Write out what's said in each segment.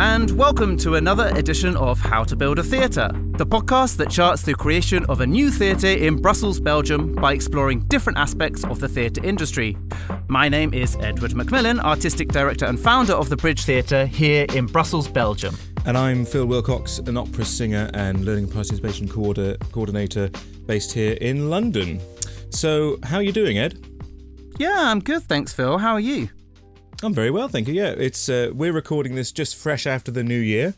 and welcome to another edition of How to Build a Theatre, the podcast that charts the creation of a new theatre in Brussels, Belgium, by exploring different aspects of the theatre industry. My name is Edward Macmillan, Artistic Director and founder of the Bridge Theatre here in Brussels, Belgium. And I'm Phil Wilcox, an opera singer and learning participation coordinator based here in London. So, how are you doing, Ed? Yeah, I'm good, thanks, Phil. How are you? I'm very well, thank you. Yeah, it's we're recording this just fresh after the new year.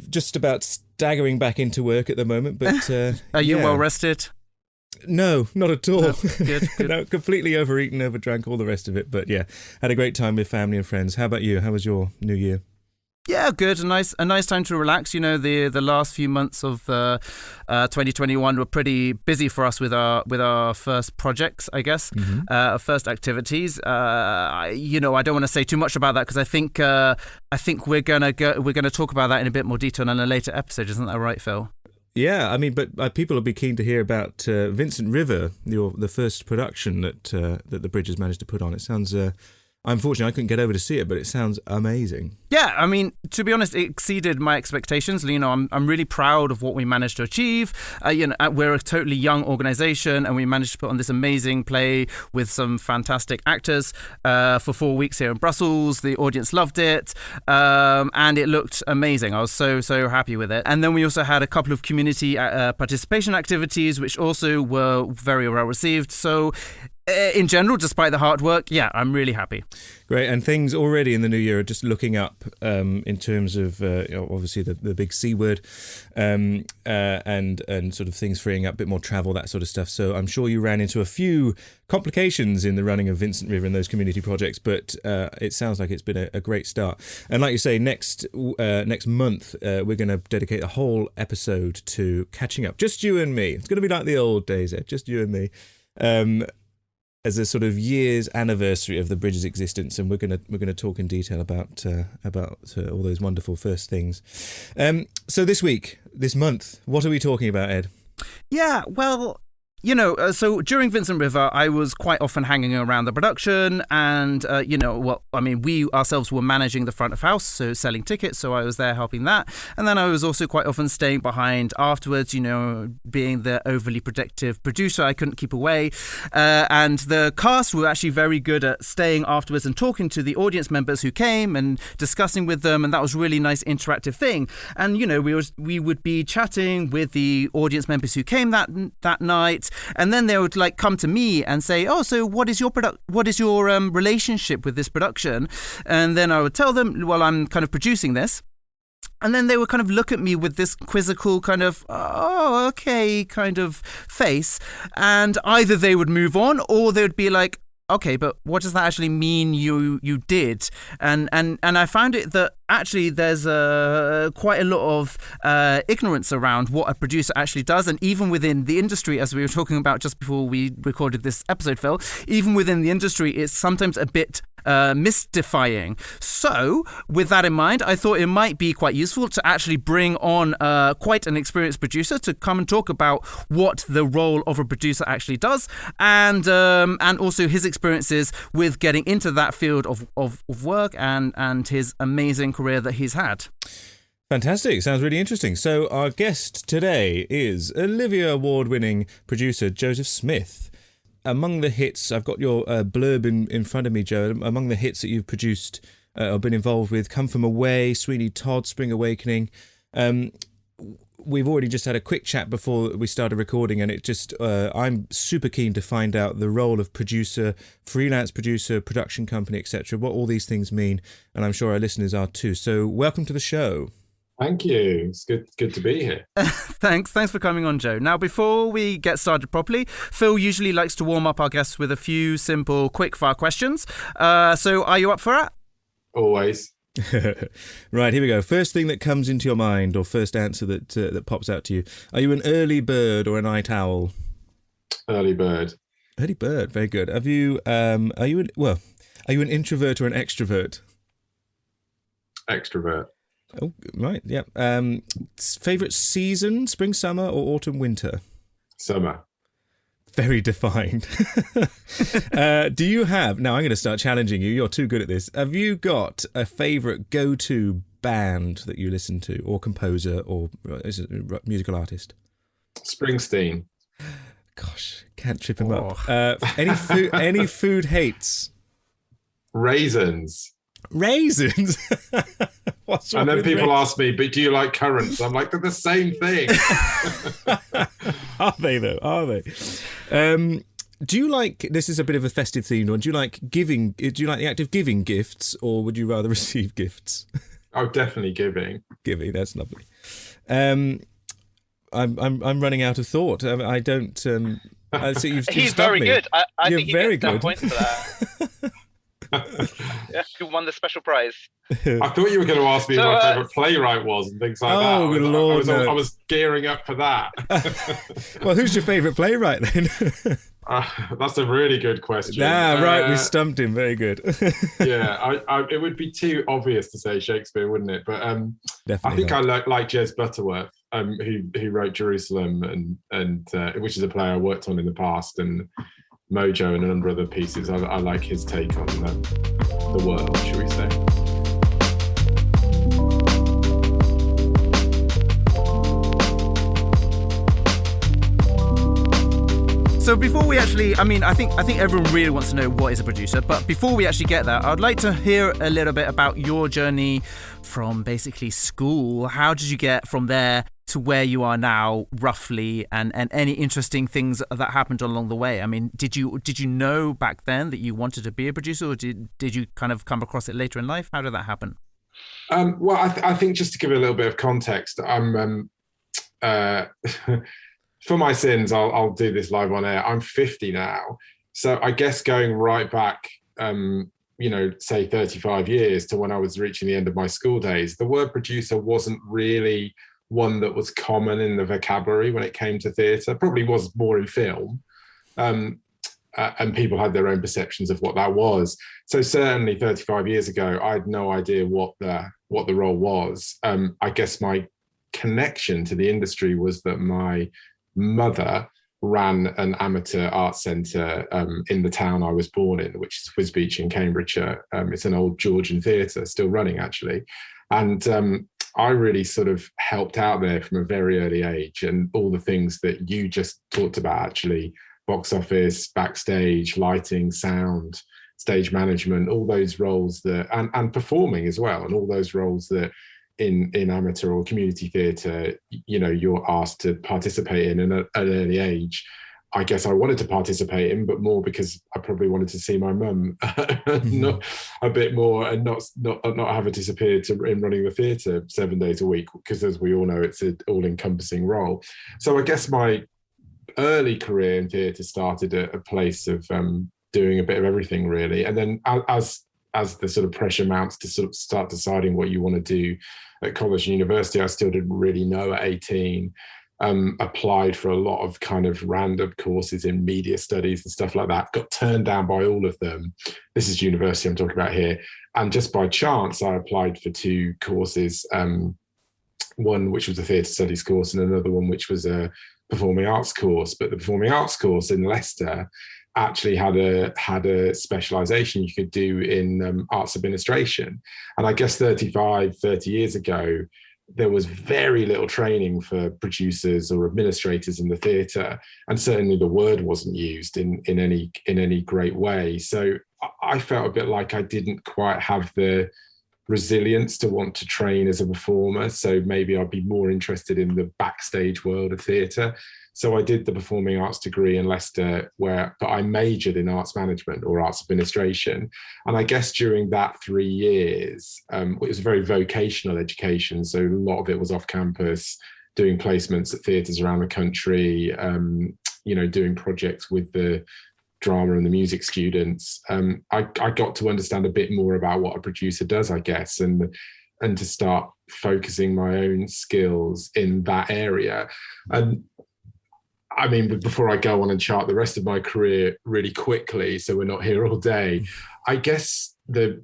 Just about staggering back into work at the moment, but are you well rested? No, not at all. No, good. No, completely overeaten, overdrank, all the rest of it. But yeah, had a great time with family and friends. How about you? How was your new year? Yeah, good. A nice time to relax. You know, the last few months of 2021 were pretty busy for us with our first projects, I guess, first activities. I don't want to say too much about that because I think we're gonna talk about that in a bit more detail in a later episode. Isn't that right, Phil? Yeah, I mean, but people will be keen to hear about Vincent River, the first production that the Bridge has managed to put on. It sounds. Unfortunately, I couldn't get over to see it, but it sounds amazing. Yeah, I mean, to be honest, it exceeded my expectations. You know, I'm really proud of what we managed to achieve. We're a totally young organisation, and we managed to put on this amazing play with some fantastic actors for 4 weeks here in Brussels. The audience loved it, and it looked amazing. I was so happy with it. And then we also had a couple of community participation activities, which also were very well received. So, in general, despite the hard work, yeah, I'm really happy. Great, and things already in the new year are just looking up in terms of obviously the big C word, and sort of things freeing up, a bit more travel, that sort of stuff. So I'm sure you ran into a few complications in the running of Vincent River and those community projects, but it sounds like it's been a great start. And like you say, next month we're going to dedicate a whole episode to catching up, just you and me. It's going to be like the old days, Ed, just you and me. As a sort of year's anniversary of the Bridge's existence, and we're gonna talk in detail about all those wonderful first things. So this month, what are we talking about, Ed? Yeah, well, you know, so during Vincent River, I was quite often hanging around the production and, we ourselves were managing the front of house, so selling tickets, so I was there helping that. And then I was also quite often staying behind afterwards, you know, being the overly protective producer. I couldn't keep away. And the cast were actually very good at staying afterwards and talking to the audience members who came and discussing with them, and that was a really nice interactive thing. And, you know, we would be chatting with the audience members who came that night. And then they would come to me and say, "Oh, so what is your relationship with this production?" And then I would tell them, "Well, I'm kind of producing this." And then they would kind of look at me with this quizzical kind of, "Oh, okay," kind of face. And either they would move on or they would be like, "Okay, but what does that actually mean you did?" And I found it that actually there's quite a lot of ignorance around what a producer actually does, and even within the industry, as we were talking about just before we recorded this episode, Phil, even within the industry, it's sometimes a bit mystifying. So, with that in mind, I thought it might be quite useful to actually bring on quite an experienced producer to come and talk about what the role of a producer actually does, and also his experiences with getting into that field of work and his amazing career that he's had. Fantastic. Sounds really interesting. So our guest today is Olivier Award-winning producer Joseph Smith. Among the hits, I've got your blurb in front of me, Joe. Among the hits that you've produced or been involved with, Come From Away, Sweeney Todd, Spring Awakening. We've already just had a quick chat before we started recording, and it just I'm super keen to find out the role of producer, freelance producer, production company, etc., what all these things mean, and I'm sure our listeners are too. So welcome to the show. Thank you. It's good to be here. Thanks for coming on, Joe. Now, before we get started properly, Phil usually likes to warm up our guests with a few simple, quick-fire questions. So are you up for it? Always. Right, here we go. First thing that comes into your mind, or first answer that pops out to you. Are you an early bird or a night owl? Early bird. Early bird, very good. Are you an introvert or an extrovert? Extrovert. Oh, right, yeah. Favorite season, spring, summer, or autumn, winter? Summer. Very defined. Do you have, now I'm going to start challenging you, you're too good at this. Have you got a favourite go-to band that you listen to, or composer, or is it a musical artist? Springsteen. Gosh, can't trip him up. Any food hates? Raisins. Raisins? What's wrong And then with people raisins? ask me, but do you like currants? I'm like, they're the same thing. Are they though? Are they? Do you like, this is a bit of a festive themed one, do you like the act of giving gifts, or would you rather receive gifts? Oh, definitely giving. Giving, that's lovely. I'm running out of thought. I don't. So you've He's stumped very me. good. I You're think he very gets 10 good. points for that. Yeah, you won the special prize. I thought you were going to ask me So, who my favourite playwright was and things like that. Oh, Lord, no. I was gearing up for that. Well, who's your favourite playwright then? That's a really good question. Right, we stumped him. Very good. Yeah, it would be too obvious to say Shakespeare, wouldn't it? But Definitely I think not. I like Jez Butterworth, who wrote Jerusalem, and which is a play I worked on in the past, and Mojo and a number of other pieces. I like his take on the world, shall we say. So before we actually, I think everyone really wants to know what is a producer, but before we actually get there, I'd like to hear a little bit about your journey from basically school. How did you get from there to where you are now, roughly, and any interesting things that happened along the way? I mean, did you know back then that you wanted to be a producer, or did you kind of come across it later in life? How did that happen? Well, I think just to give a little bit of context, I'm for my sins, I'll do this live on air. I'm 50 now, so I guess going right back, say 35 years to when I was reaching the end of my school days, the word producer wasn't really one that was common in the vocabulary when it came to theatre. Probably was more in film, and people had their own perceptions of what that was. So certainly 35 years ago, I had no idea what the role was. I guess my connection to the industry was that my mother ran an amateur arts centre in the town I was born in, which is Wisbech in Cambridgeshire. It's an old Georgian theatre, still running actually. And I really sort of helped out there from a very early age, and all the things that you just talked about actually, box office, backstage, lighting, sound, stage management, all those roles that, and performing as well, and all those roles that in amateur or community theatre, you're asked to participate in at an early age. I guess I wanted to participate in, but more because I probably wanted to see my mum, not a bit more, and not have her disappear in running the theatre 7 days a week, because as we all know, it's an all-encompassing role. So I guess my early career in theatre started at a place of doing a bit of everything really, and then as the sort of pressure mounts to sort of start deciding what you want to do at college and university, I still didn't really know at 18. Applied for a lot of kind of random courses in media studies and stuff like that, got turned down by all of them. This is university I'm talking about here. And just by chance, I applied for 2 courses, one which was a theatre studies course and another one which was a performing arts course. But the performing arts course in Leicester actually had a specialisation you could do in arts administration. And I guess 30 years ago, there was very little training for producers or administrators in the theatre, and certainly the word wasn't used in any great way. So I felt a bit like I didn't quite have the resilience to want to train as a performer. So maybe I'd be more interested in the backstage world of theatre. So I did the performing arts degree in Leicester, but I majored in arts management or arts administration. And I guess during that 3 years, it was a very vocational education. So a lot of it was off campus, doing placements at theatres around the country, doing projects with the drama and the music students. I got to understand a bit more about what a producer does, I guess, and to start focusing my own skills in that area. And I mean, before I go on and chart the rest of my career really quickly, so we're not here all day, I guess the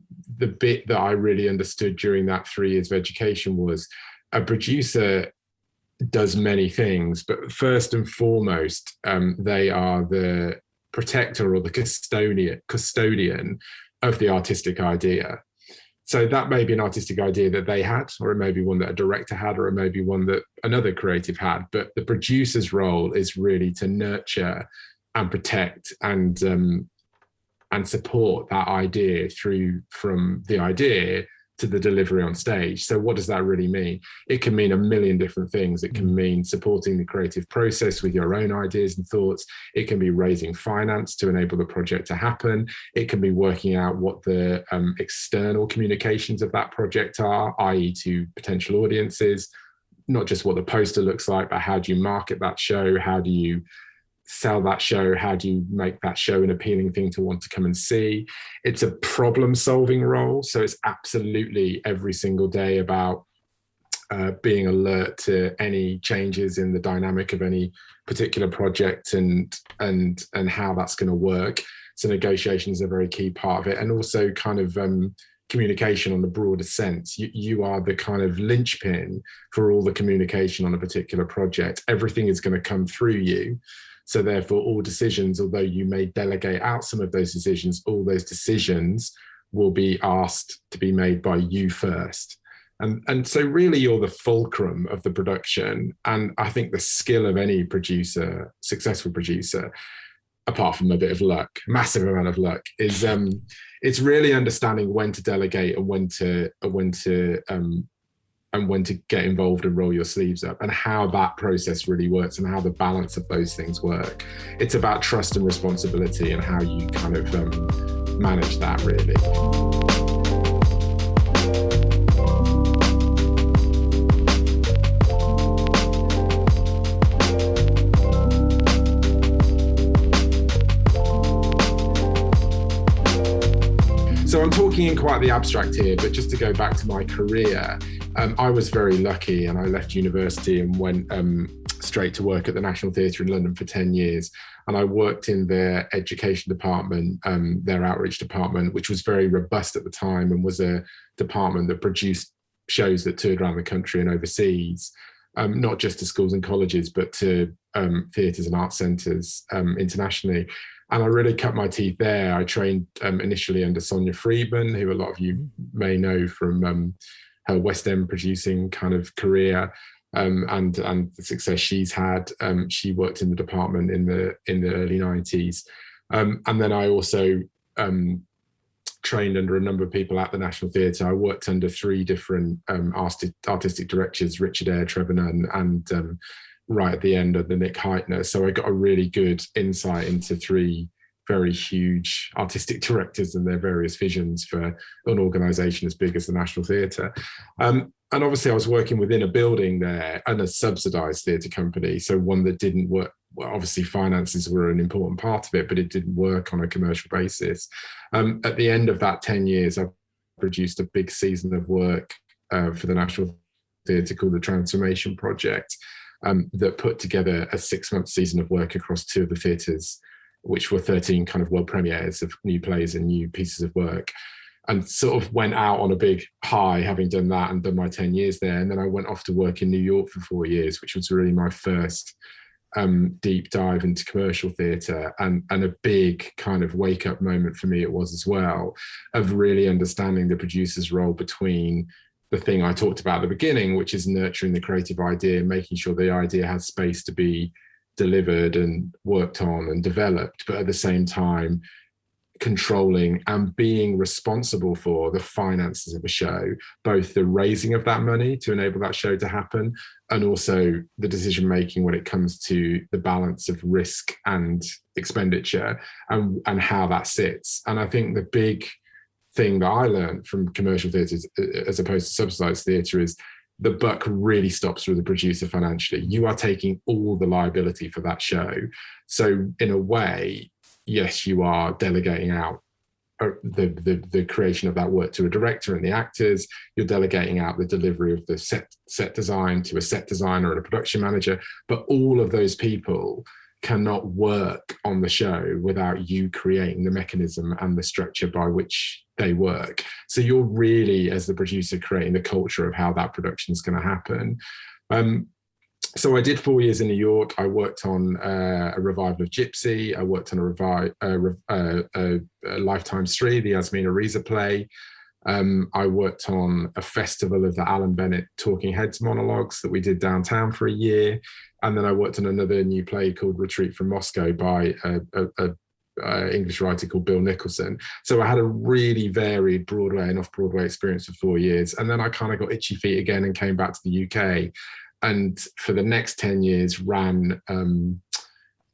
bit that I really understood during that 3 years of education was a producer does many things, but first and foremost, they are the protector or the custodian of the artistic idea. So that may be an artistic idea that they had, or it may be one that a director had, or it may be one that another creative had. But the producer's role is really to nurture and protect and support that idea through from the idea to the delivery on stage. So what does that really mean? It can mean a million different things. It can mean supporting the creative process with your own ideas and thoughts. It can be raising finance to enable the project to happen. It can be working out what the external communications of that project are, i.e. to potential audiences, not just what the poster looks like, but how do you market that show? How do you sell that show? How do you make that show an appealing thing to want to come and see? It's a problem-solving role, so it's absolutely every single day about being alert to any changes in the dynamic of any particular project and how that's going to work. So negotiation is a very key part of it, and also kind of communication on the broader sense. You are the kind of linchpin for all the communication on a particular project. Everything is going to come through you. So therefore, all decisions, although you may delegate out some of those decisions, all those decisions will be asked to be made by you first. And so really you're the fulcrum of the production. And I think the skill of any producer, successful producer, apart from a bit of luck, massive amount of luck, is it's really understanding when to delegate and when to get involved and roll your sleeves up, and how that process really works and how the balance of those things work. It's about trust and responsibility and how you kind of manage that, really. So I'm talking in quite the abstract here, but just to go back to my career, I was very lucky, and I left university and went straight to work at the National Theatre in London for 10 years. And I worked in their education department, their outreach department, which was very robust at the time and was a department that produced shows that toured around the country and overseas, not just to schools and colleges, but to theatres and art centres internationally. And I really cut my teeth there. I trained initially under Sonia Friedman, who a lot of you may know from her West End producing kind of career, and the success she's had. She worked in the department in the early 90s. And then I also trained under a number of people at the National Theatre. I worked under three different artistic directors, Richard Eyre, Trevor Nunn, and right at the end of the Nick Heitner. So I got a really good insight into three very huge artistic directors and their various visions for an organisation as big as the National Theatre. And obviously I was working within a building there and a subsidised theatre company, so one that didn't work. Well, obviously finances were an important part of it, but it didn't work on a commercial basis. At the end of that 10 years, I produced a big season of work for the National Theatre called the Transformation Project, that put together a 6-month season of work across two of the theatres, which were 13 kind of world premieres of new plays and new pieces of work, and sort of went out on a big high having done that and done my 10 years there. And then I went off to work in New York for 4 years, which was really my first deep dive into commercial theatre, and a big kind of wake up moment for me it was as well, of really understanding the producer's role between the thing I talked about at the beginning, which is nurturing the creative idea, making sure the idea has space to be delivered and worked on and developed, but at the same time controlling and being responsible for the finances of a show, both the raising of that money to enable that show to happen, and also the decision making when it comes to the balance of risk and expenditure and how that sits. And I think the big thing that I learned from commercial theatres as opposed to subsidised theatre is the buck really stops with the producer financially. You are taking all the liability for that show. So in a way, yes, you are delegating out the creation of that work to a director and the actors. You're delegating out the delivery of the set design to a set designer and a production manager. But all of those people cannot work on the show without you creating the mechanism and the structure by which they work. So you're really, as the producer, creating the culture of how that production is going to happen. So I did 4 years in New York. I worked on a revival of Gypsy. I worked on a Lifetime 3, the Yasmina Reza play. I worked on a festival of the Alan Bennett Talking Heads monologues that we did downtown for a year. And then I worked on another new play called Retreat from Moscow by a English writer called Bill Nicholson. So I had a really varied Broadway and off-Broadway experience for 4 years. And then I kind of got itchy feet again and came back to the UK. And for the next 10 years ran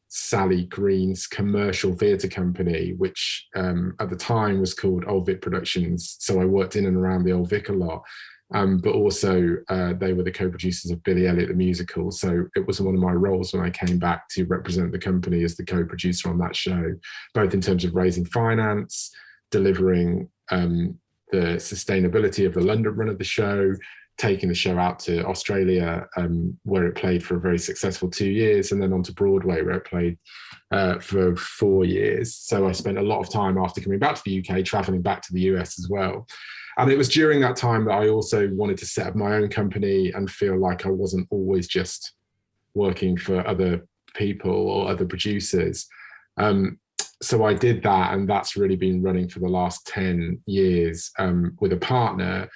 Sally Green's commercial theatre company, which at the time was called Old Vic Productions. So I worked in and around the Old Vic a lot. But also they were the co-producers of Billy Elliot the Musical. So it was one of my roles when I came back to represent the company as the co-producer on that show, both in terms of raising finance, delivering the sustainability of the London run of the show, taking the show out to Australia, where it played for a very successful 2 years, and then on to Broadway, where it played for 4 years. So I spent a lot of time after coming back to the UK, traveling back to the US as well. And it was during that time that I also wanted to set up my own company and feel like I wasn't always just working for other people or other producers. So I did that, and that's really been running for the last 10 years with a partner.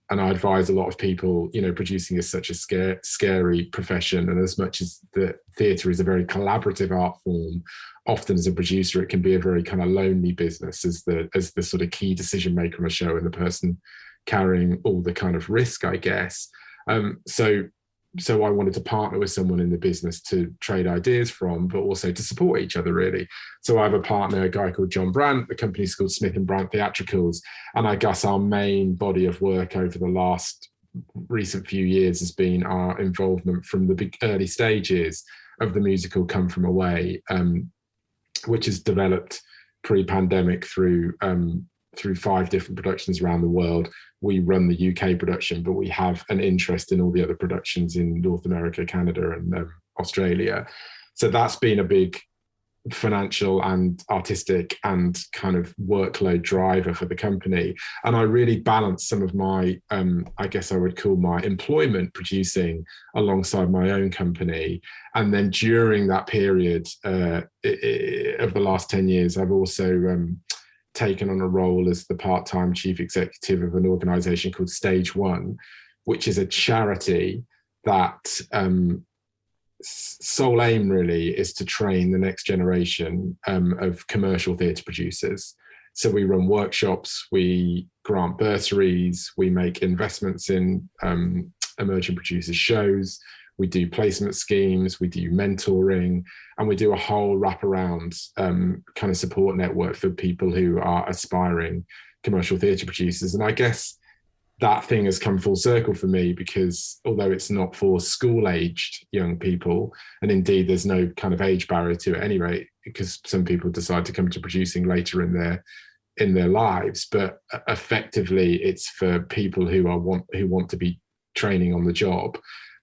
And I advise a lot of people, you know, producing is such a scary profession. And as much as the theatre is a very collaborative art form, often as a producer, it can be a very kind of lonely business as the sort of key decision maker on a show and the person carrying all the kind of risk, I guess. So I wanted to partner with someone in the business to trade ideas from, but also to support each other, really. So I have a partner, a guy called John Brandt. The company's called Smith & Brandt Theatricals. And I guess our main body of work over the last recent few years has been our involvement from the big early stages of the musical Come From Away, which has developed pre-pandemic through 5 different productions around the world. We run the UK production, but we have an interest in all the other productions in North America, Canada, and Australia. So that's been a big financial and artistic and kind of workload driver for the company. And I really balance some of my, I guess I would call my employment producing alongside my own company. And then during that period of the last 10 years, I've also taken on a role as the part-time chief executive of an organization called Stage One, which is a charity that sole aim really is to train the next generation of commercial theatre producers. So we run workshops, we grant bursaries, we make investments in emerging producers' shows, we do placement schemes, we do mentoring, and we do a whole wraparound kind of support network for people who are aspiring commercial theatre producers. And I guess that thing has come full circle for me, because although it's not for school-aged young people, and indeed there's no kind of age barrier to it anyway, because some people decide to come to producing later in their lives, but effectively it's for people who want to be training on the job.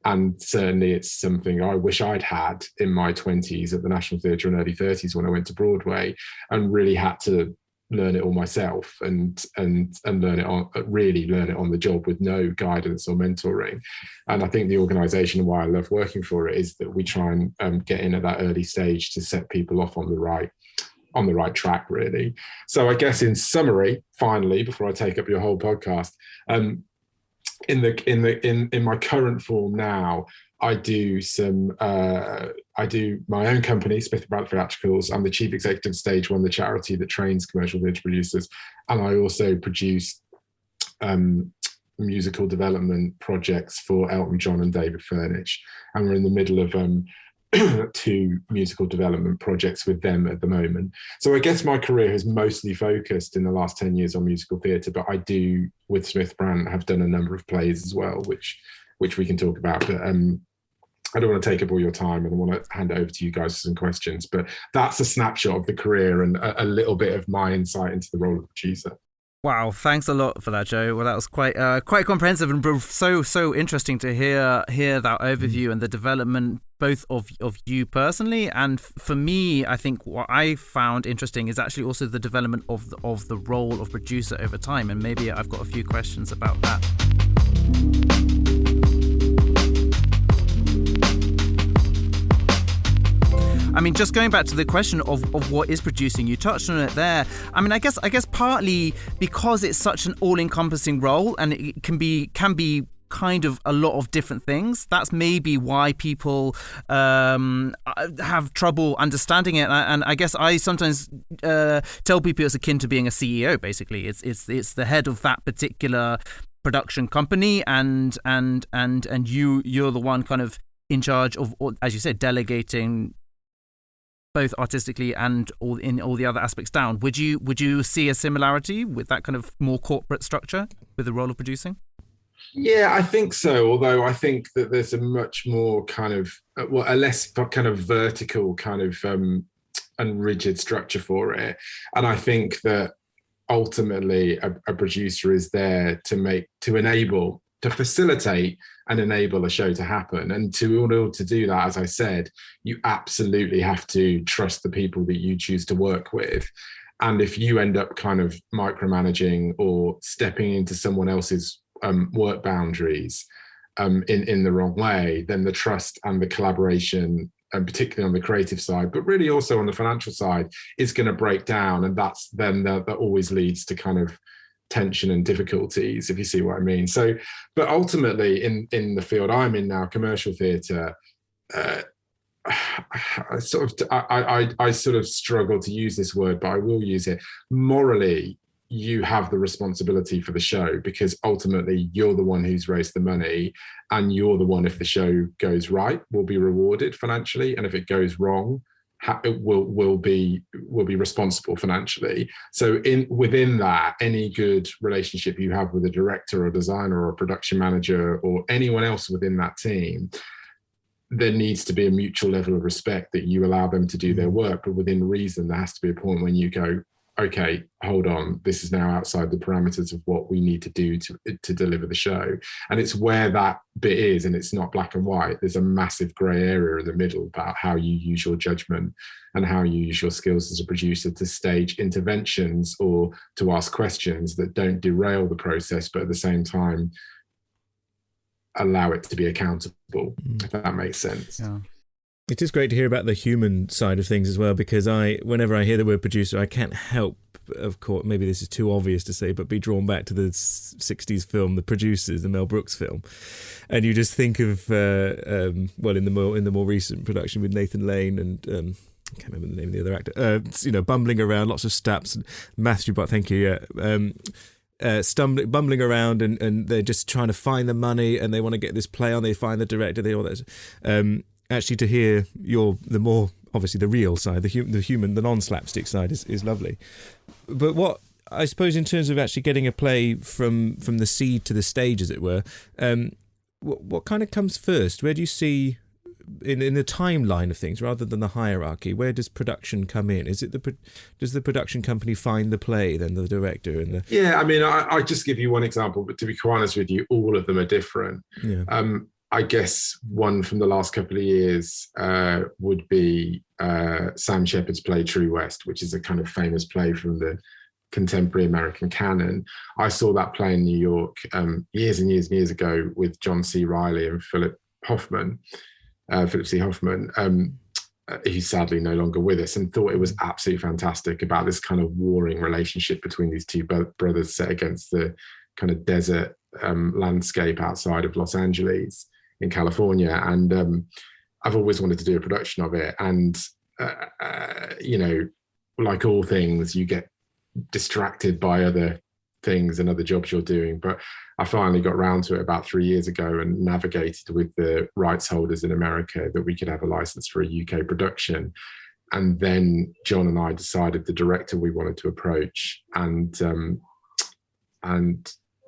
And certainly it's something I wish I'd had in my 20s at the National Theatre and early 30s when I went to Broadway, and really had to learn it all myself and learn it on the job with no guidance or mentoring. And I think the organisation and why I love working for it is that we try and get in at that early stage to set people off on the right track, really. So I guess in summary, finally, before I take up your whole podcast, in my current form now, I do my own company, Smith & Brandt Theatricals. I'm the chief executive of Stage One, the charity that trains commercial theatre producers, and I also produce musical development projects for Elton John and David Furnich, and we're in the middle of 2 musical development projects with them at the moment. So I guess my career has mostly focused in the last 10 years on musical theatre, but I do, with Smith Brandt, have done a number of plays as well, which we can talk about. But I don't want to take up all your time, and I want to hand it over to you guys for some questions. But that's a snapshot of the career and a little bit of my insight into the role of producer. Wow, thanks a lot for that, Joe. Well, that was quite comprehensive and so interesting to hear that overview and the development both of you personally, and for me, I think what I found interesting is actually also the development of the role of producer over time, and maybe I've got a few questions about that. I mean, just going back to the question of what is producing, you touched on it there. I mean, I guess partly because it's such an all-encompassing role, and it can be kind of a lot of different things. That's maybe why people have trouble understanding it. And I guess I sometimes tell people it's akin to being a CEO. Basically, it's the head of that particular production company, and you're the one kind of in charge of, as you said, delegating both artistically and in all the other aspects down. Would you see a similarity with that kind of more corporate structure with the role of producing? Yeah, I think so. Although I think that there's a much more kind of, a less kind of vertical kind of and rigid structure for it. And I think that ultimately a producer is there to facilitate and enable a show to happen. And in order to do that, as I said, you absolutely have to trust the people that you choose to work with. And if you end up kind of micromanaging or stepping into someone else's work boundaries in the wrong way, then the trust and the collaboration, and particularly on the creative side, but really also on the financial side, is going to break down. And that always leads to kind of tension and difficulties, if you see what I mean. So, but ultimately in the field I'm in now, commercial theatre, I sort of struggle to use this word, but I will use it. Morally, you have the responsibility for the show, because ultimately you're the one who's raised the money, and you're the one, if the show goes right, will be rewarded financially, and if it goes wrong, it will be responsible financially. So within that, any good relationship you have with a director or designer or a production manager or anyone else within that team, there needs to be a mutual level of respect that you allow them to do their work, but within reason. There has to be a point when you go, okay, hold on, this is now outside the parameters of what we need to do to deliver the show. And it's where that bit is, and it's not black and white. There's a massive grey area in the middle about how you use your judgment and how you use your skills as a producer to stage interventions or to ask questions that don't derail the process, but at the same time allow it to be accountable, if that makes sense. Yeah. It is great to hear about the human side of things as well, because whenever I hear the word producer, I can't help, of course, maybe this is too obvious to say, but be drawn back to the 60s film, The Producers, the Mel Brooks film. And you just think of, in the more recent production with Nathan Lane and, I can't remember the name of the other actor, bumbling around, lots of steps, Matthew, but thank you, yeah. Bumbling around and they're just trying to find the money and they want to get this play on, they find the director, they all that. Actually, to hear the more, obviously, the real side, the human, the non-slapstick side is lovely. But what, I suppose, in terms of actually getting a play from the seed to the stage, as it were, what kind of comes first? Where do you see, in the timeline of things, rather than the hierarchy, where does production come in? Does the production company find the play, then the director? Yeah, I mean, I just give you one example, but to be quite honest with you, all of them are different. Yeah. I guess one from the last couple of years would be Sam Shepard's play True West, which is a kind of famous play from the contemporary American canon. I saw that play in New York years and years and years ago with John C. Reilly and Philip C. Hoffman, who's sadly no longer with us, and thought it was absolutely fantastic about this kind of warring relationship between these two brothers set against the kind of desert landscape outside of Los Angeles in California. And I've always wanted to do a production of it. And, like all things, you get distracted by other things and other jobs you're doing. But I finally got around to it about 3 years ago and navigated with the rights holders in America that we could have a license for a UK production. And then John and I decided the director we wanted to approach, and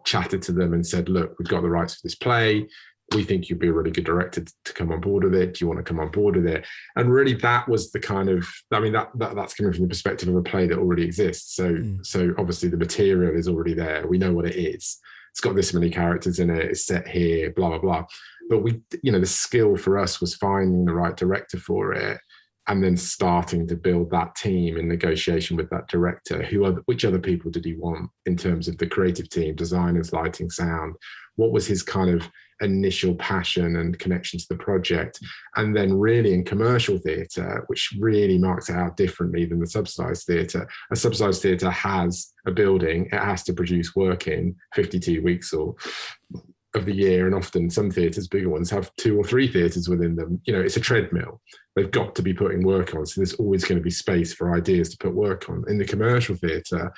chatted to them and said, look, we've got the rights for this play. We think you'd be a really good director to come on board with it. Do you want to come on board with it? And really that was the kind of, I mean, that's coming from the perspective of a play that already exists. So obviously the material is already there. We know what it is. It's got this many characters in it. It's set here, blah, blah, blah. But the skill for us was finding the right director for it, and then starting to build that team in negotiation with that director. Which other people did he want in terms of the creative team, designers, lighting, sound? What was his kind of initial passion and connection to the project. And then really in commercial theatre, which really marks it out differently than the subsidised theatre, a subsidised theatre has a building, it has to produce work in 52 weeks or of the year, and often some theatres, bigger ones, have 2 or 3 theatres within them. You know, it's a treadmill. They've got to be putting work on, so there's always going to be space for ideas to put work on. In the commercial theatre,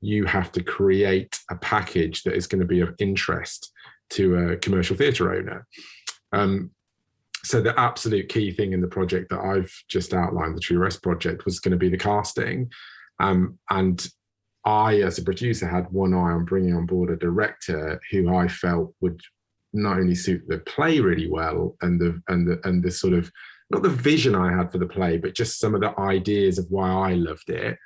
you have to create a package that is going to be of interest to a commercial theatre owner. So the absolute key thing in the project that I've just outlined, the True Rest project, was going to be the casting. And I, as a producer, had one eye on bringing on board a director who I felt would not only suit the play really well and the sort of, not the vision I had for the play, but just some of the ideas of why I loved it.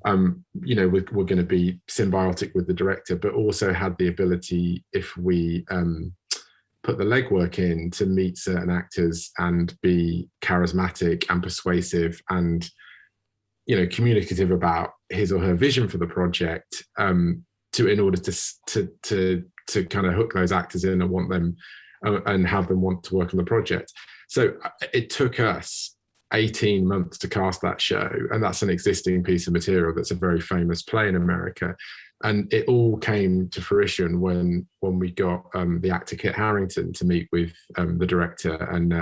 You know, were going to be symbiotic with the director, but also had the ability, if we put the legwork in, to meet certain actors and be charismatic and persuasive and, you know, communicative about his or her vision for the project, in order to kind of hook those actors in and want them and have them want to work on the project. So it took us 18 months to cast that show, and that's an existing piece of material that's a very famous play in America. And it all came to fruition when we got the actor Kit Harington to meet with the director, and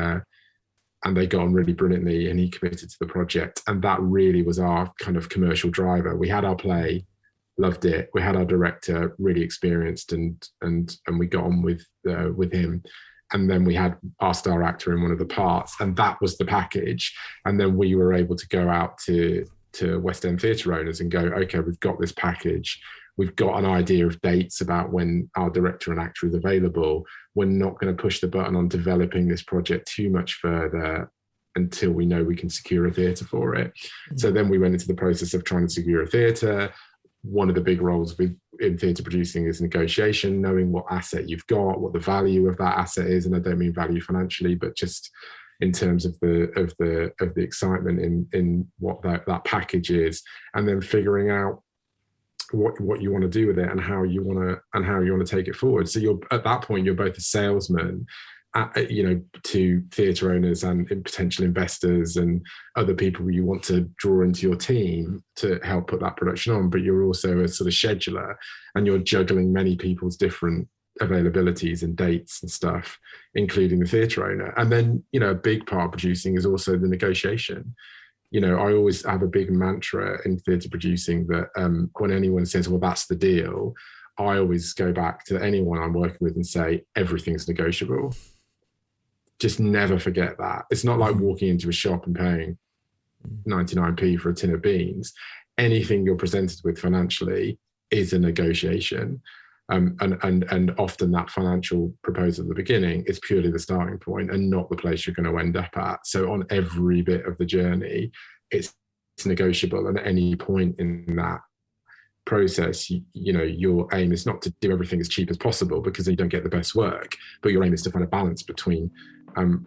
they got on really brilliantly, and he committed to the project. And that really was our kind of commercial driver. We had our play, loved it. We had our director, really experienced, and we got on with him. And then we had our star actor in one of the parts, and that was the package. And then we were able to go out to West End theatre owners and go, okay, we've got this package. We've got an idea of dates about when our director and actor is available. We're not going to push the button on developing this project too much further until we know we can secure a theatre for it. So then we went into the process of trying to secure a theatre. One of the big roles in theatre producing is negotiation, knowing what asset you've got, what the value of that asset is, and I don't mean value financially, but just in terms of the excitement in what that package is, and then figuring out what you want to do with it and how you want to take it forward. So you're at that point, you're both a salesman, you know, to theatre owners and potential investors and other people you want to draw into your team to help put that production on, but you're also a sort of scheduler, and you're juggling many people's different availabilities and dates and stuff, including the theatre owner. And then, you know, a big part of producing is also the negotiation. You know, I always have a big mantra in theatre producing that when anyone says, well, that's the deal, I always go back to anyone I'm working with and say, everything's negotiable. Just never forget that. It's not like walking into a shop and paying 99p for a tin of beans. Anything you're presented with financially is a negotiation. And often that financial proposal at the beginning is purely the starting point and not the place you're going to end up at. So on every bit of the journey, it's negotiable. And at any point in that process, you know, your aim is not to do everything as cheap as possible, because then you don't get the best work, but your aim is to find a balance between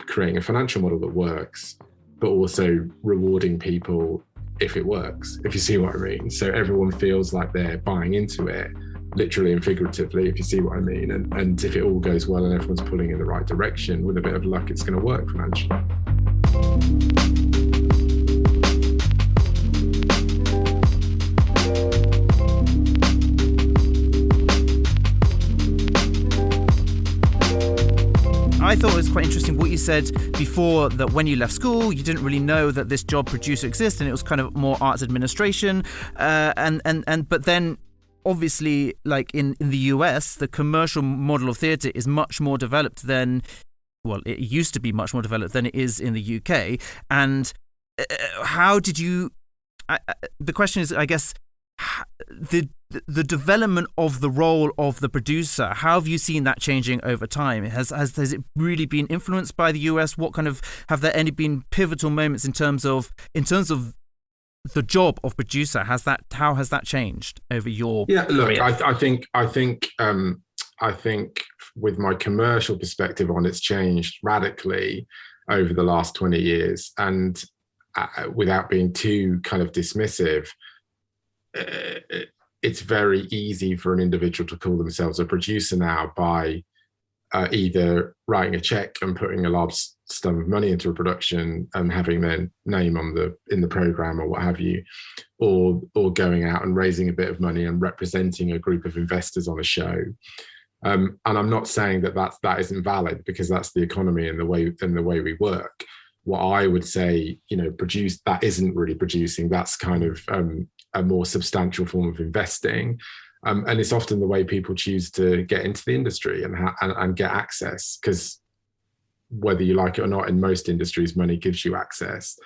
creating a financial model that works, but also rewarding people if it works, if you see what I mean. So everyone feels like they're buying into it, literally and figuratively, if you see what I mean. And if it all goes well and everyone's pulling in the right direction, with a bit of luck, it's going to work financially. I thought it was quite interesting what you said before, that when you left school, you didn't really know that this job producer exists, and it was kind of more arts administration. But then, obviously, like in the US, the commercial model of theatre is much more developed than, well, it used to be much more developed than it is in the UK. And how did you? The question is, I guess, the development of the role of the producer. How have you seen that changing over time? Has it really been influenced by the US? What kind of, have there any been pivotal moments in terms of the job of producer? How has that changed over your look, career? I think with my commercial perspective on, it's changed radically over the last 20 years, and without being too kind of dismissive, it's very easy for an individual to call themselves a producer now by either writing a check and putting a large sum of money into a production and having their name in the program or what have you, or going out and raising a bit of money and representing a group of investors on a show. And I'm not saying that isn't valid, because that's the economy and the way we work. What I would say, that isn't really producing. That's kind of a more substantial form of investing. And it's often the way people choose to get into the industry and get access, because whether you like it or not, in most industries, money gives you access.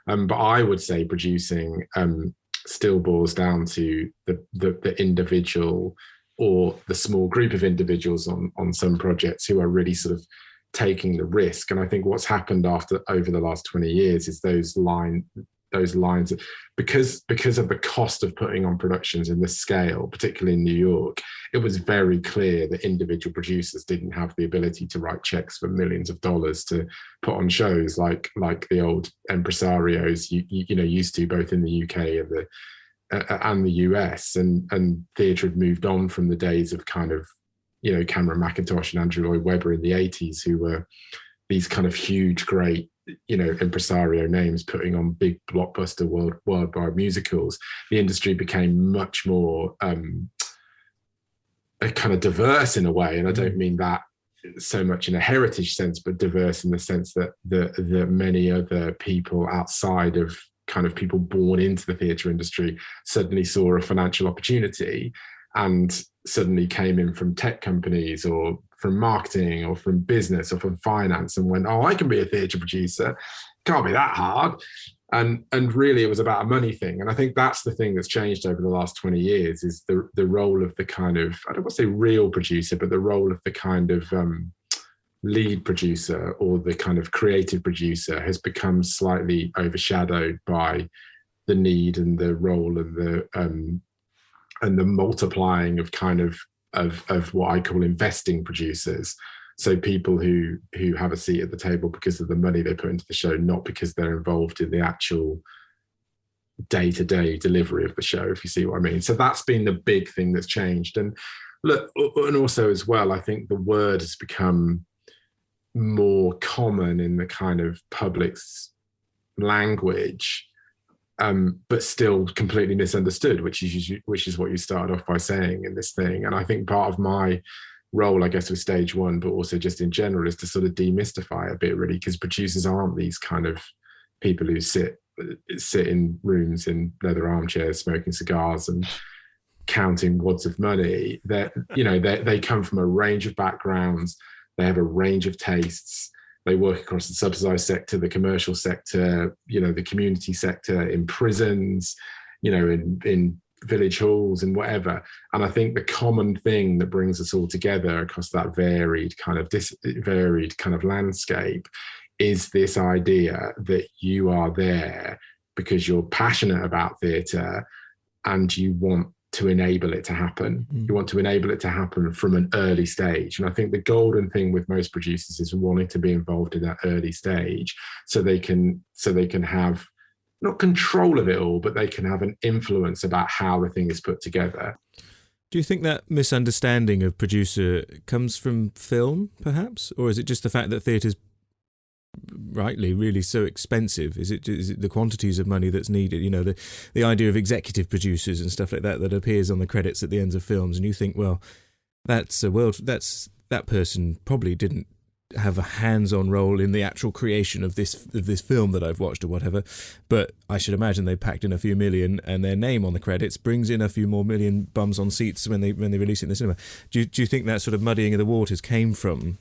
But I would say producing still boils down to the individual or the small group of individuals on some projects who are really sort of taking the risk. And I think what's happened over the last 20 years is those lines, because of the cost of putting on productions in this scale, particularly in New York, it was very clear that individual producers didn't have the ability to write checks for millions of dollars to put on shows like the old impresarios used to, both in the UK and the US. And theatre had moved on from the days of kind of Cameron Mackintosh and Andrew Lloyd Webber in the 80s, who were these kind of huge, great, impresario names putting on big blockbuster worldwide musicals. The industry became much more kind of diverse in a way. And I don't mean that so much in a heritage sense, but diverse in the sense that the many other people outside of kind of people born into the theatre industry suddenly saw a financial opportunity and suddenly came in from tech companies or from marketing or from business or from finance and went, oh, I can be a theatre producer. Can't be that hard. And really it was about a money thing. And I think that's the thing that's changed over the last 20 years is the role of the kind of, I don't want to say real producer, but the role of the kind of lead producer or the kind of creative producer has become slightly overshadowed by the need and the role and the multiplying of kind of what I call investing producers. So people who have a seat at the table because of the money they put into the show, not because they're involved in the actual day-to-day delivery of the show, if you see what I mean. So that's been the big thing that's changed. And look, and also as well, I think the word has become more common in the kind of public's language, but still completely misunderstood, which is what you started off by saying in this thing. And I think part of my role, I guess, with Stage One, but also just in general, is to sort of demystify a bit, really, because producers aren't these kind of people who sit in rooms in leather armchairs smoking cigars and counting wads of money. They come from a range of backgrounds. They have a range of tastes. They work across the subsidized sector, the commercial sector, the community sector, in prisons, in village halls and whatever. And I think the common thing that brings us all together across that varied kind of landscape is this idea that you are there because you're passionate about theatre and you want to enable it to happen. You want to enable it to happen from an early stage. And I think the golden thing with most producers is wanting to be involved in that early stage so they can have not control of it all, but they can have an influence about how the thing is put together. Do you think that misunderstanding of producer comes from film, perhaps? Or is it just the fact that theatre's rightly really so expensive? Is it the quantities of money that's needed, the idea of executive producers and stuff like that appears on the credits at the ends of films, and you think, well, that person probably didn't have a hands-on role in the actual creation of this film that I've watched or whatever, but I should imagine they packed in a few million, and their name on the credits brings in a few more million bums on seats when they release it in the cinema. Do you think that sort of muddying of the waters came from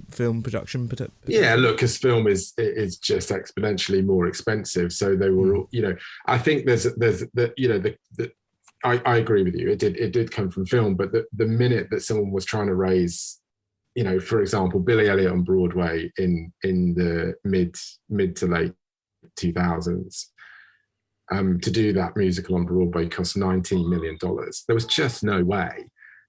film production? Yeah, look, because film is just exponentially more expensive. So they were all, I think I agree with you. It did come from film, but the minute that someone was trying to raise, for example, Billy Elliot on Broadway in the mid to late 2000s, to do that musical on Broadway cost $19 million. There was just no way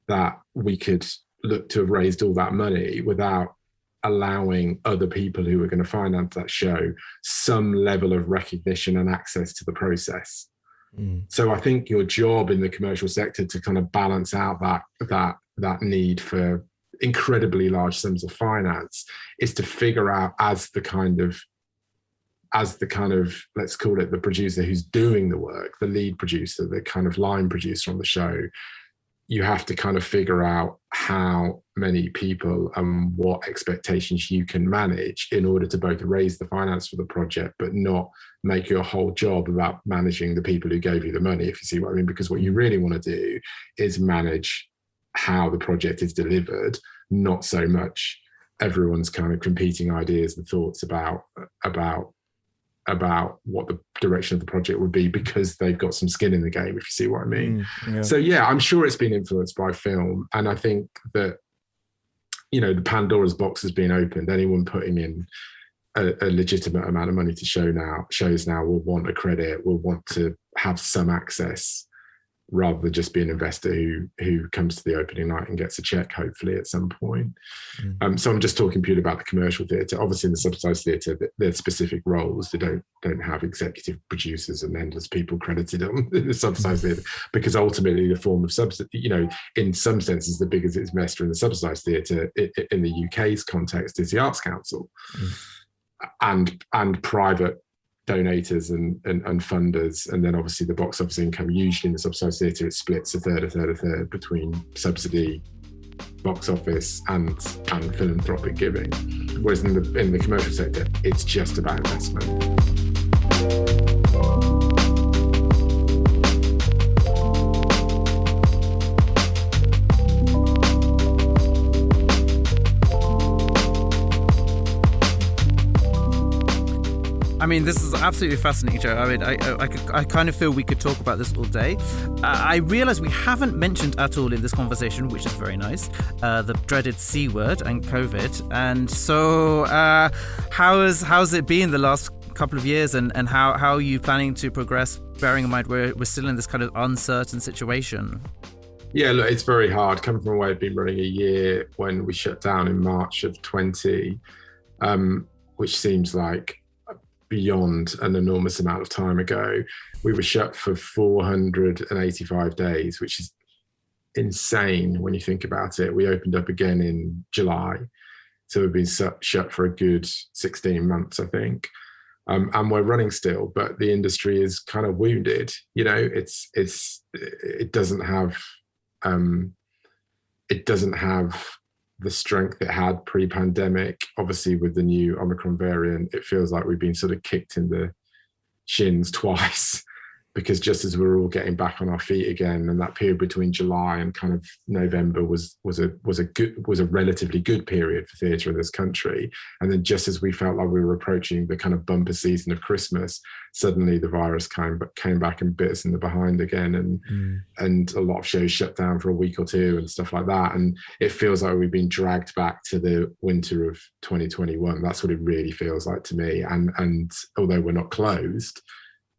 that we could look to have raised all that money without allowing other people who were going to finance that show some level of recognition and access to the process. So I think your job in the commercial sector to kind of balance out that need for incredibly large sums of finance, is to figure out as the kind of, let's call it the producer who's doing the work, the lead producer, the kind of line producer on the show, you have to kind of figure out how many people and what expectations you can manage in order to both raise the finance for the project, but not make your whole job about managing the people who gave you the money, if you see what I mean. Because what you really want to do is manage how the project is delivered, not so much everyone's kind of competing ideas and thoughts about what the direction of the project would be, because they've got some skin in the game, if you see what I mean. Yeah. So yeah, I'm sure it's been influenced by film. And I think that, you know, the Pandora's box has been opened. Anyone putting in a legitimate amount of money to shows now will want a credit, will want to have some access, rather than just be an investor who comes to the opening night and gets a check, hopefully, at some point. So I'm just talking purely about the commercial theatre. Obviously, in the subsidised theatre, there's specific roles. They don't have executive producers and endless people credited on the subsidised theatre, because ultimately the form of subsidy, you know, in some senses, the biggest investor in the subsidised theatre in the UK's context is the Arts Council, and private donators and funders, and then obviously the box office income. Usually in the subsidised theatre, it splits a third between subsidy, box office, and philanthropic giving. Whereas in the commercial sector, it's just about investment. I mean, this is absolutely fascinating, Joe. I mean, I kind of feel we could talk about this all day. I realise we haven't mentioned at all in this conversation, which is very nice, the dreaded C word and COVID. And so how's it been the last couple of years, and how are you planning to progress, bearing in mind we're still in this kind of uncertain situation? Yeah, look, it's very hard. Coming from where I've been running a year when we shut down in March of 20, which seems like beyond an enormous amount of time ago. We were shut for 485 days, which is insane when you think about it. We opened up again in July, so we've been shut for a good 16 months, I think. And we're running still, but the industry is kind of wounded. You know, it doesn't have the strength it had pre-pandemic. Obviously, with the new Omicron variant, it feels like we've been sort of kicked in the shins twice, because just as we're all getting back on our feet again, and that period between July and kind of November was a relatively good period for theatre in this country, and then just as we felt like we were approaching the kind of bumper season of Christmas, suddenly the virus came back and bit us in the behind again, and a lot of shows shut down for a week or two and stuff like that, and it feels like we've been dragged back to the winter of 2021. That's what it really feels like to me, and although we're not closed,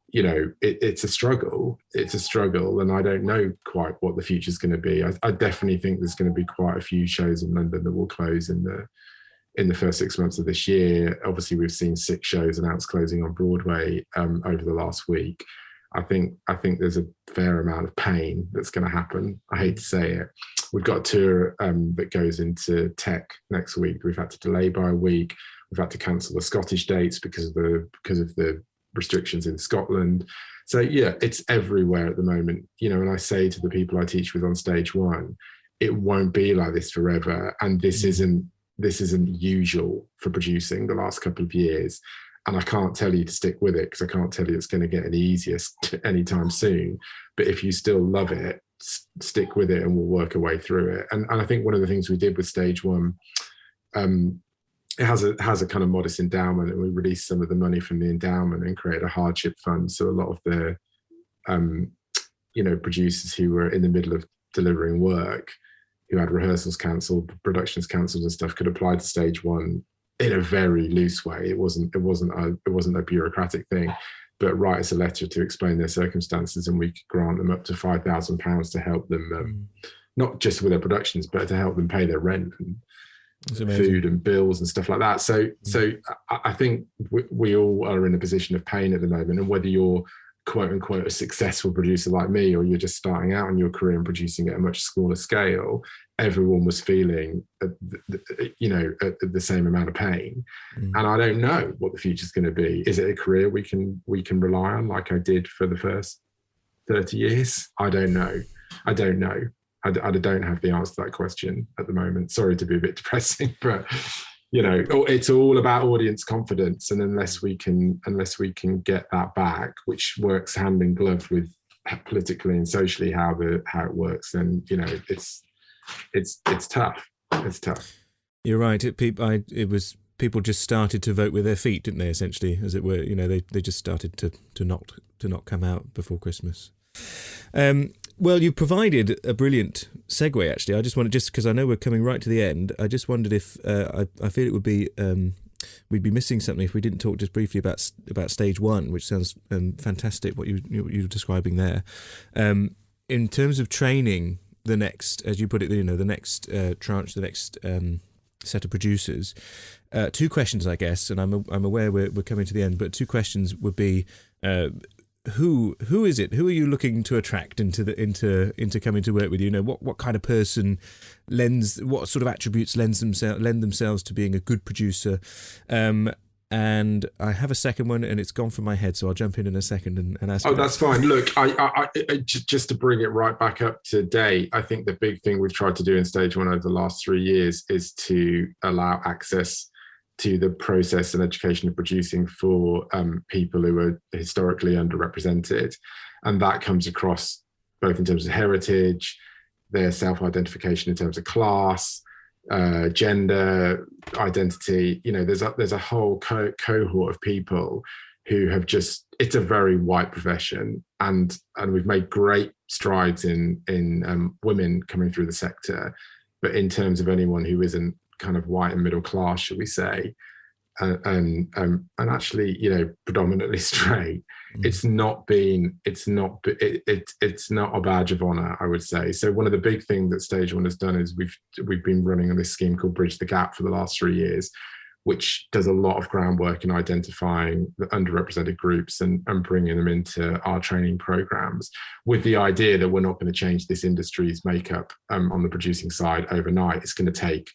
you know, it's a struggle, and I don't know quite what the future's going to be. I definitely think there's going to be quite a few shows in London that will close in the first 6 months of this year. Obviously, we've seen 6 shows announced closing on Broadway over the last week. I think there's a fair amount of pain that's going to happen. I hate to say it. We've got a tour that goes into Tech next week. We've had to delay by a week. We've had to cancel the Scottish dates because of the restrictions in Scotland. So yeah, it's everywhere at the moment. You know, and I say to the people I teach with on Stage One, it won't be like this forever. And this isn't usual for producing the last couple of years. And I can't tell you to stick with it, because I can't tell you it's going to get any easier anytime soon. But if you still love it, stick with it, and we'll work our way through it. And I think one of the things we did with Stage One, it has a kind of modest endowment, and we released some of the money from the endowment and created a hardship fund. So a lot of the, producers who were in the middle of delivering work, who had rehearsals cancelled, productions cancelled and stuff, could apply to Stage One in a very loose way. It wasn't a bureaucratic thing, but write us a letter to explain their circumstances, and we could grant them up to £5,000 to help them, not just with their productions, but to help them pay their rent and food and bills and stuff like that. So I think we all are in a position of pain at the moment, and whether you're quote unquote a successful producer like me, or you're just starting out in your career and producing at a much smaller scale, everyone was feeling the same amount of pain. And I don't know what the future's going to be. Is it a career we can rely on like I did for the first 30 years? I don't know. I don't have the answer to that question at the moment. Sorry to be a bit depressing, but it's all about audience confidence, and unless we can get that back, which works hand in glove with politically and socially how it works, then it's tough. It's tough. You're right. It was people just started to vote with their feet, didn't they? Essentially, as it were. They just started to not come out before Christmas. Well, you provided a brilliant segue, actually. I just wanted, just because I know we're coming right to the end, I just wondered if I feel it would be we'd be missing something if we didn't talk just briefly about stage one, which sounds fantastic. What you were describing there, in terms of training the next, as you put it, the next tranche, the next set of producers. Two questions, I guess, and I'm aware we're coming to the end, but two questions would be. Who is it? Who are you looking to attract into coming to work with you? What kind of person what sort of attributes lend themselves to being a good producer? And I have a second one, and it's gone from my head, so I'll jump in a second and ask. Oh, that's fine. Look, I just to bring it right back up to date, I think the big thing we've tried to do in stage one over the last 3 years is to allow access to the process and education of producing for people who are historically underrepresented. And that comes across both in terms of heritage, their self-identification in terms of class, gender, identity. There's a whole cohort of people who have it's a very white profession. And we've made great strides in women coming through the sector. But in terms of anyone who isn't kind of white and middle class, should we say, and actually, predominantly straight, it's not a badge of honor, I would say. So one of the big things that Stage One has done is we've been running on this scheme called Bridge the Gap for the last 3 years, which does a lot of groundwork in identifying the underrepresented groups and bringing them into our training programs, with the idea that we're not going to change this industry's makeup on the producing side overnight. It's going to take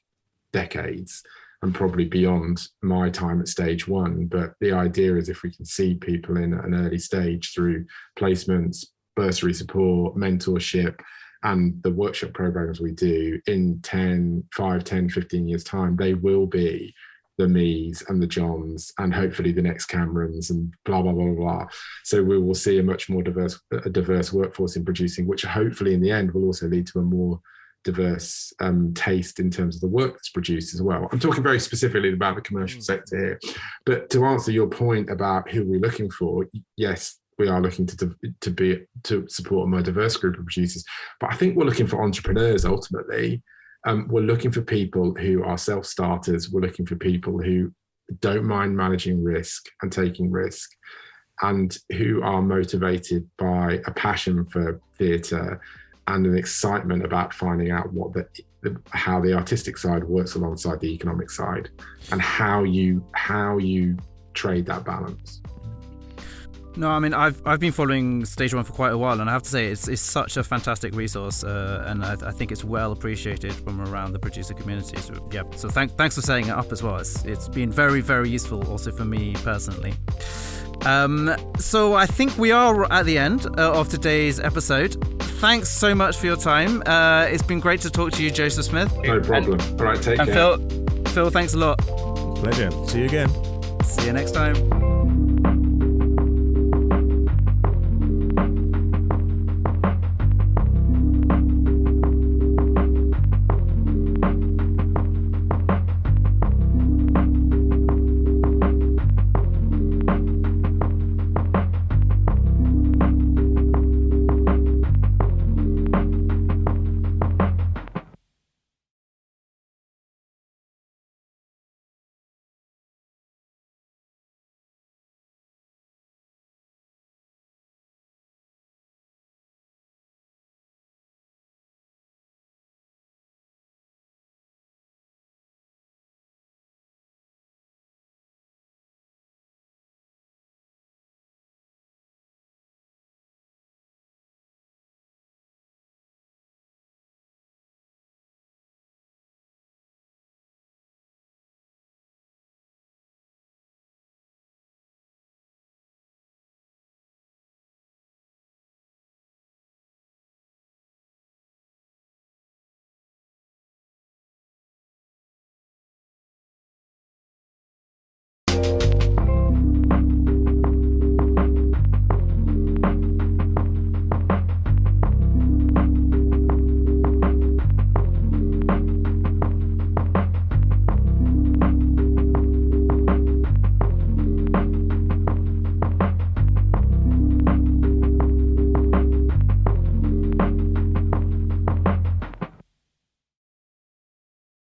decades and probably beyond my time at Stage One. But the idea is if we can see people in an early stage through placements, bursary support, mentorship, and the workshop programs we do, in 5, 10, 15 years time, they will be the me's and the Johns and hopefully the next Camerons and blah, blah, blah, blah. So we will see a much more diverse workforce in producing, which hopefully in the end will also lead to a more diverse taste in terms of the work that's produced as well. I'm talking very specifically about the commercial sector here. But to answer your point about who we're looking for, yes, we are looking to support a more diverse group of producers. But I think we're looking for entrepreneurs ultimately. We're looking for people who are self-starters. We're looking for people who don't mind managing risk and taking risk, and who are motivated by a passion for theatre and an excitement about finding out how the artistic side works alongside the economic side, and how you trade that balance. No, I mean, I've been following Stage One for quite a while, and I have to say it's such a fantastic resource, and I think it's well appreciated from around the producer community. So yeah, so thanks for setting it up as well. It's been very, very useful also for me personally. So I think we are at the end of today's episode. Thanks so much for your time. It's been great to talk to you, Joseph Smith. No problem. All right, take care. And Phil, thanks a lot. Pleasure. See you again. See you next time.